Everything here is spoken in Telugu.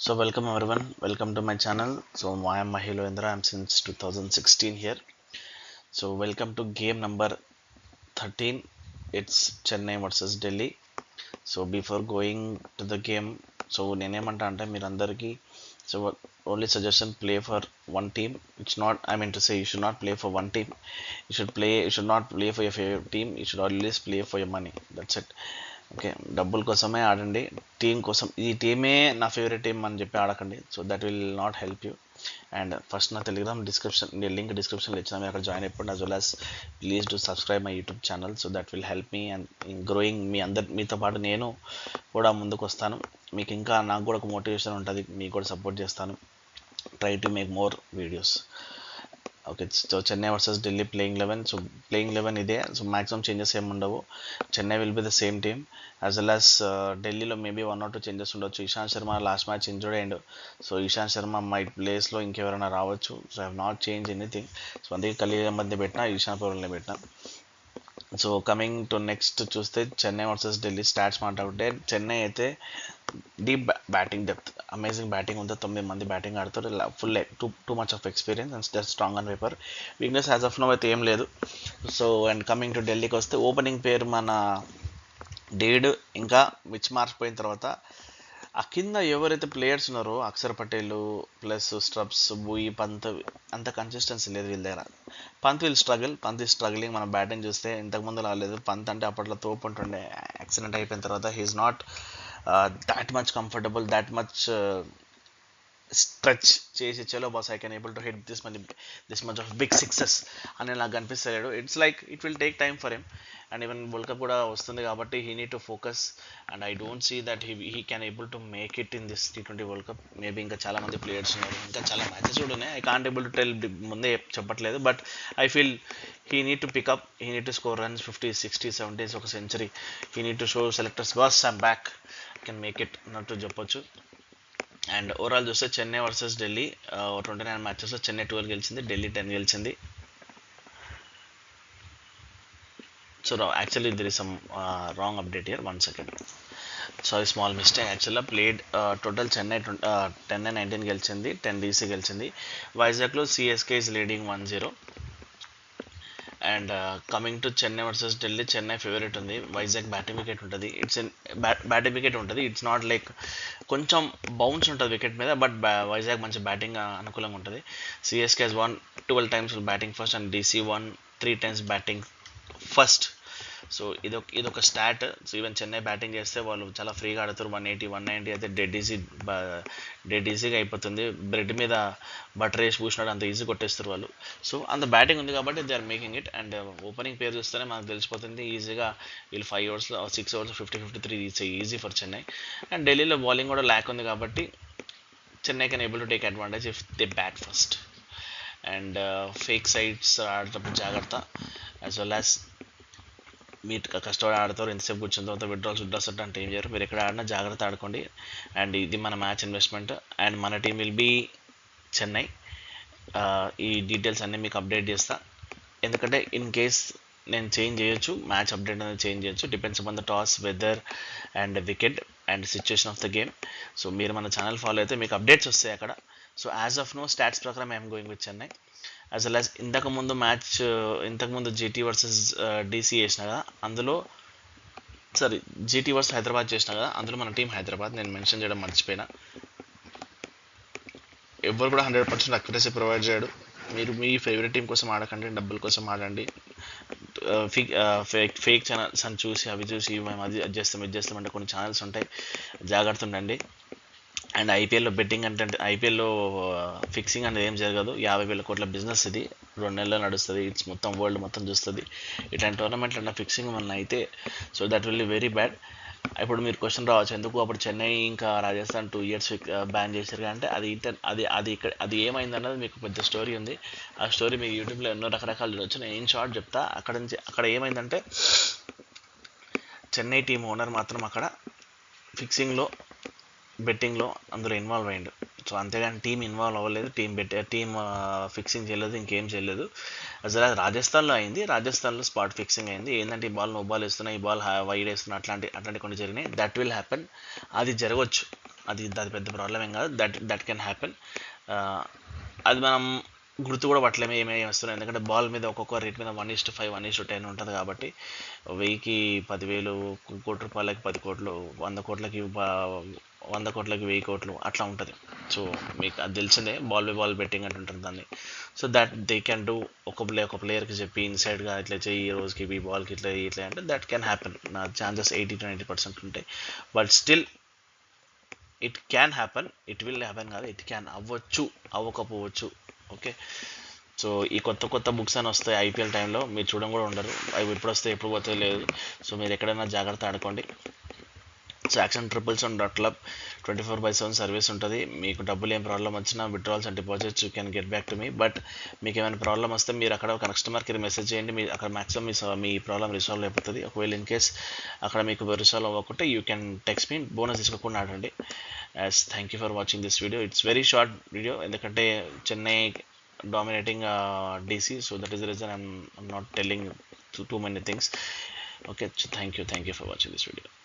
So welcome everyone, welcome to my channel. So I am Mahilo Indra, I am since 2016 here. So welcome to game number 13. It's Chennai versus Delhi. So before going to the game, so నేనేమంటా అంటే మీరందరికీ so only suggestion, play for one team. It's not, I mean to say, you should not play for one team. You should not play for your favorite team. You should always play for your money. That's it. Okay, డబ్బుల కోసమే ఆడండి, టీం కోసం. ఈ టీమే నా ఫేవరెట్ టీం అని చెప్పి ఆడకండి. So that will not help you. And first నా టెలిగ్రామ్ డిస్క్రిప్షన్ లింక్ డిస్క్రిప్షన్లో ఇచ్చిన, మీరు అక్కడ జాయిన్ అయిపోండి. As well as please to subscribe my YouTube channel. So that will help me and in growing. మీతో పాటు నేను కూడా ముందుకు వస్తాను. మీకు ఇంకా నాకు కూడా ఒక మోటివేషన్ ఉంటుంది, మీకు కూడా సపోర్ట్ చేస్తాను. Try to make more videos. Okay, so Chennai versus Delhi playing 11. So playing 11 ఇదే. సో మ్యాక్సిమం చేంజెస్ ఏమి ఉండవు. Chennai will be the same team as well as ఢిల్లీలో మేబీ 1 or 2 చేంజెస్ ఉండొచ్చు. Ishant Sharma last match injured and so Ishant Sharma my ప్లేస్లో ఇంకెవరైనా రావచ్చు. So I have not change anything. So అందుకే ఖలీల్ అహ్మద్ని పెట్టినా, ఇషాంత్ పవర్ని పెట్టినా. సో కమింగ్ టు నెక్స్ట్ చూస్తే చెన్నై వర్సెస్ ఢిల్లీ స్టాట్స్ మాట్లాడుకుంటే, చెన్నై అయితే deep batting depth, amazing batting ఉంది. 9 మంది బ్యాటింగ్ ఆడుతారు. Full too much of experience and just strong on paper. Weakness as of now అయితే ఏం లేదు. సో అండ్ కమింగ్ టు ఢిల్లీకి వస్తే, ఓపెనింగ్ పేరు మన డేవిడ్ ఇంకా మిచ్ మార్చ్ పోయిన తర్వాత ఆ కింద ఎవరైతే ప్లేయర్స్ ఉన్నారో, అక్షర్ పటేల్ ప్లస్ స్ట్రబ్స్, బూయి, పంత్, అంత కన్సిస్టెన్సీ లేదు వీళ్ళ దగ్గర. Pant Pant is struggling. మనం బ్యాటింగ్ చూస్తే ఇంతకుముందు రాలేదు. పంత్ అంటే అప్పట్లో తోపు ఉంటుండే. యాక్సిడెంట్ అయిపోయిన తర్వాత he's not that much comfortable, that much stretch చేసి చలో boss I can able to hit this much of big sixes అని నాకు కనిపిస్తలేడు. It's like it will take time for him. And even world cup కూడా వస్తుంది కాబట్టి he need to focus. And I don't see that he can able to make it in this T20 world cup. Maybe ఇంకా చాలా మంది ప్లేయర్స్ ఉన్నారు, ఇంకా చాలా మ్యాచెస్ కూడా ఉన్నాయి. I can't able to tell, ముందే చెప్పట్లేదు. But I feel he need to pick up, he need to score runs 50, 60, 70, ఒక century. He need to show selectors boss I'm back, can make it అన్నట్టు చెప్పొచ్చు. అండ్ ఓవరాల్ చూస్తే చెన్నై వర్సెస్ ఢిల్లీ 29 మ్యాచెస్లో చెన్నై 12 గెలిచింది, ఢిల్లీ 10 గెలిచింది. So actually there is some wrong update here, 1 second. Sorry, small mistake. యాక్చువల్గా ప్లేడ్ టోటల్ చెన్నై 10-19 గెలిచింది, 10 DC గెలిచింది. వైజాగ్లో CSK is leading 1-0. And coming to Chennai versus Delhi, Chennai favourite ఉంది. వైజాగ్ బ్యాటింగ్ వికెట్ ఉంటుంది. బ్యాటింగ్ వికెట్ ఉంటుంది. ఇట్స్ నాట్ లైక్ కొంచెం బౌన్స్ ఉంటుంది వికెట్ మీద, బట్ వైజాగ్ మంచి బ్యాటింగ్ అనుకూలంగా ఉంటుంది. CSK has won 12 times batting first అండ్ DC won 3 times batting first. So ఇదొక stat. So even Chennai batting చేస్తే వాళ్ళు చాలా ఫ్రీగా ఆడతారు. 180, 190 అయితే డెడ్ ఈజీగా అయిపోతుంది. బ్రెడ్ మీద బటర్ వేసి పూసినాడు అంత ఈజీ కొట్టేస్తారు వాళ్ళు. సో అంత బ్యాటింగ్ ఉంది కాబట్టి they are making it. And opening పేరు చూస్తేనే మనకు తెలిసిపోతుంది ఈజీగా వీళ్ళు 5 ఓవర్స్లో 6 overs 50-53 it's easy for Chennai. And ఢిల్లీలో బౌలింగ్ కూడా ల్యాక్ ఉంది కాబట్టి Chennai can able to take advantage if they bat first. And fake sides ఆడేటప్పుడు జాగ్రత్త. యాజ్ వెల్ యాజ్ మీరు కష్టపడి ఆడతారు, ఎంతసేపు కూర్చున్న తర్వాత విడ్రాల్స్ అంటే ఏం చేయరు. మీరు ఎక్కడ ఆడినా జాగ్రత్త ఆడుకోండి. అండ్ ఇది మన మ్యాచ్ ఇన్వెస్ట్మెంట్. అండ్ మన టీం విల్ బీ చెన్నై. ఈ డీటెయిల్స్ అన్నీ మీకు అప్డేట్ చేస్తా. ఎందుకంటే ఇన్ కేస్ నేను చేంజ్ చేయొచ్చు, మ్యాచ్ అప్డేట్ అనేది చేంజ్ చేయొచ్చు. Depends upon the toss, weather and wicket and situation of the game. So మీరు మన ఛానల్ ఫాలో అయితే మీకు అప్డేట్స్ వస్తాయి అక్కడ. So as of now stats ప్రకారం I'm going with Chennai. As well as ఇంతకుముందు GT వర్సెస్ DC చేసిన కదా, అందులో GT వర్సెస్ హైదరాబాద్ చేసిన కదా, అందులో మన టీం హైదరాబాద్ నేను మెన్షన్ చేయడం మర్చిపోయినా. ఎవరు కూడా 100% అక్యురసీ ప్రొవైడ్ చేయడు. మీరు మీ ఫేవరెట్ టీం కోసం ఆడకండి, డబ్బుల కోసం ఆడండి. ఫేక్ ఛానల్స్ అని చూసి అవి చూసి మేము అది చేస్తామంటే కొన్ని ఛానల్స్ ఉంటాయి, జాగ్రత్త ఉండండి. అండ్ ఐపీఎల్లో బెట్టింగ్ అంటే ఐపీఎల్లో ఫిక్సింగ్ అనేది ఏం జరగదు. 50,000 కోట్ల బిజినెస్ ఇది, 2 నెలలు నడుస్తుంది. ఇట్స్ మొత్తం వరల్డ్ మొత్తం చూస్తుంది. ఇట్లాంటి టోర్నమెంట్లో ఉన్న ఫిక్సింగ్ మన అయితే so that will be very bad. ఇప్పుడు మీరు క్వశ్చన్ రావచ్చు, ఎందుకు అప్పుడు చెన్నై ఇంకా రాజస్థాన్ 2 years బ్యాన్ చేశారు అంటే అది ఏమైందన్నది మీకు పెద్ద స్టోరీ ఉంది. ఆ స్టోరీ మీకు యూట్యూబ్లో ఎన్నో రకరకాలు చూడవచ్చు. నేను ఇన్ షార్ట్ చెప్తా. అక్కడ ఏమైందంటే చెన్నై టీం ఓనర్ మాత్రం అక్కడ ఫిక్సింగ్లో బెట్టింగ్లో అందులో ఇన్వాల్వ్ అయ్యిండు. సో అంతేగాని టీం ఇన్వాల్వ్ అవ్వలేదు, టీం ఫిక్సింగ్ చేయలేదు, ఇంకేం చేయలేదు. అసలు అది రాజస్థాన్లో అయింది. రాజస్థాన్లో స్పాట్ ఫిక్సింగ్ అయింది. ఏంటంటే ఈ బాల్ నో బాల్ వేస్తున్నా, ఈ బాల్ వైడ్ వేస్తున్నా, అట్లాంటి కొన్ని జరిగినాయి. దట్ విల్ హ్యాపెన్, అది జరగవచ్చు. అది పెద్ద ప్రాబ్లం ఏం కాదు. That can happen. అది మనం గుర్తు కూడా పట్టలేము ఏమేమి వస్తున్నాయి, ఎందుకంటే బాల్ మీద ఒక్కొక్క రేట్ మీద 1:5 1:10 ఉంటుంది కాబట్టి 1000కి 10,000, కోటి రూపాయలకి 10 కోట్లు, 100 కోట్లకి 100 కోట్లకి 1000 కోట్లు అట్లా ఉంటుంది. సో మీకు అది తెలిసిందే, బాల్ బై బాల్ బెట్టింగ్ అని ఉంటుంది దాన్ని. So that they can do. ఒక ప్లేయర్కి చెప్పి ఇన్సైడ్గా ఇట్లా చెయ్యి, ఈ రోజుకి ఈ బాల్కి ఇట్లా అంటే దట్ క్యాన్ హ్యాపెన్. నా ఛాన్సెస్ 80 to 90% ఉంటాయి. But still it can happen, it will happen కాదు, ఇట్ క్యాన్ అవ్వచ్చు, అవ్వకపోవచ్చు. ఓకే. సో ఈ కొత్త బుక్స్ అని వస్తాయి ఐపీఎల్ టైంలో, మీరు చూడడం కూడా ఉండరు. అవి ఎప్పుడు వస్తాయి ఎప్పుడు పోతే లేదు. సో మీరు ఎక్కడైనా జాగ్రత్త ఆడుకోండి. So action triples on .club 24/7 service ఉంటుంది. మీకు డబ్బులు ఏం ప్రాబ్లం వచ్చినా withdrawals and deposits you can get back to me. But మీకు ఏమైనా ప్రాబ్లం వస్తే మీరు అక్కడ ఒక కస్టమర్కి మెసేజ్ చేయండి, మీరు అక్కడ మ్యాక్సిమం మీ ప్రాబ్లం రిసాల్వ్ అయిపోతుంది. ఒకవేళ ఇన్ కేస్ అక్కడ మీకు రిసాల్వ్ అవ్వకుంటే you can text me, bonus తీసుకోకుండా ఆడండి. Thank you for watching this video. It's very short video, ఎందుకంటే Chennai dominating DC, so that is the reason I'm not telling too many things. Okay, so thank you for watching this video.